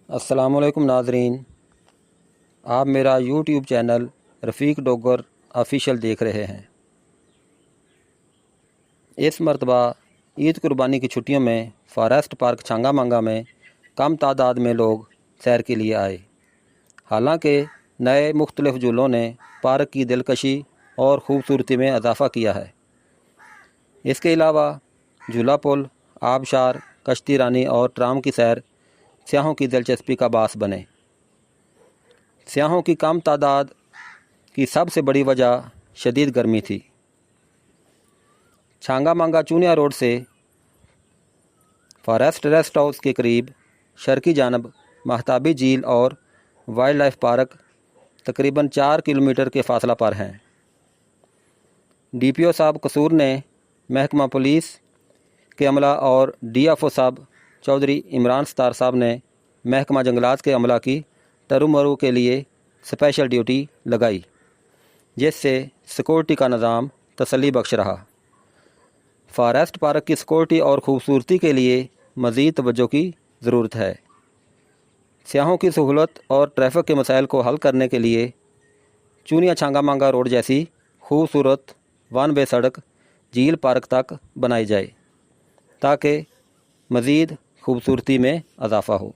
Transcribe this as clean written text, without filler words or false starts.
السلام علیکم ناظرین، آپ میرا یوٹیوب چینل رفیق ڈوگر آفیشیل دیکھ رہے ہیں۔ اس مرتبہ عید قربانی کی چھٹیوں میں فارسٹ پارک چھانگا مانگا میں کم تعداد میں لوگ سیر کے لیے آئے۔ حالانکہ نئے مختلف جھولوں نے پارک کی دلکشی اور خوبصورتی میں اضافہ کیا ہے۔ اس کے علاوہ جھولا پل، آبشار، کشتی رانی اور ٹرام کی سیر سیاحوں کی دلچسپی کا باعث بنے۔ سیاحوں کی کم تعداد کی سب سے بڑی وجہ شدید گرمی تھی۔ چھانگا مانگا چونیا روڈ سے فارسٹ ریسٹ ہاؤس کے قریب شرقی جانب مہتابی جھیل اور وائلڈ لائف پارک تقریباً 4 کلومیٹر کے فاصلہ پر ہیں۔ ڈی پی او صاحب قصور نے محکمہ پولیس کے عملہ اور ڈی ایف او صاحب چودھری عمران ستار صاحب نے محکمہ جنگلات کے عملہ کی ٹرو مرو کے لیے اسپیشل ڈیوٹی لگائی، جس سے سیکورٹی کا نظام تسلی بخش رہا۔ فارسٹ پارک کی سیکورٹی اور خوبصورتی کے لیے مزید توجہ کی ضرورت ہے۔ سیاحوں کی سہولت اور ٹریفک کے مسائل کو حل کرنے کے لیے چونیا چھانگا مانگا روڈ جیسی خوبصورت ون وے سڑک جھیل پارک تک بنائی جائے تاکہ مزید خوبصورتی میں اضافہ ہو۔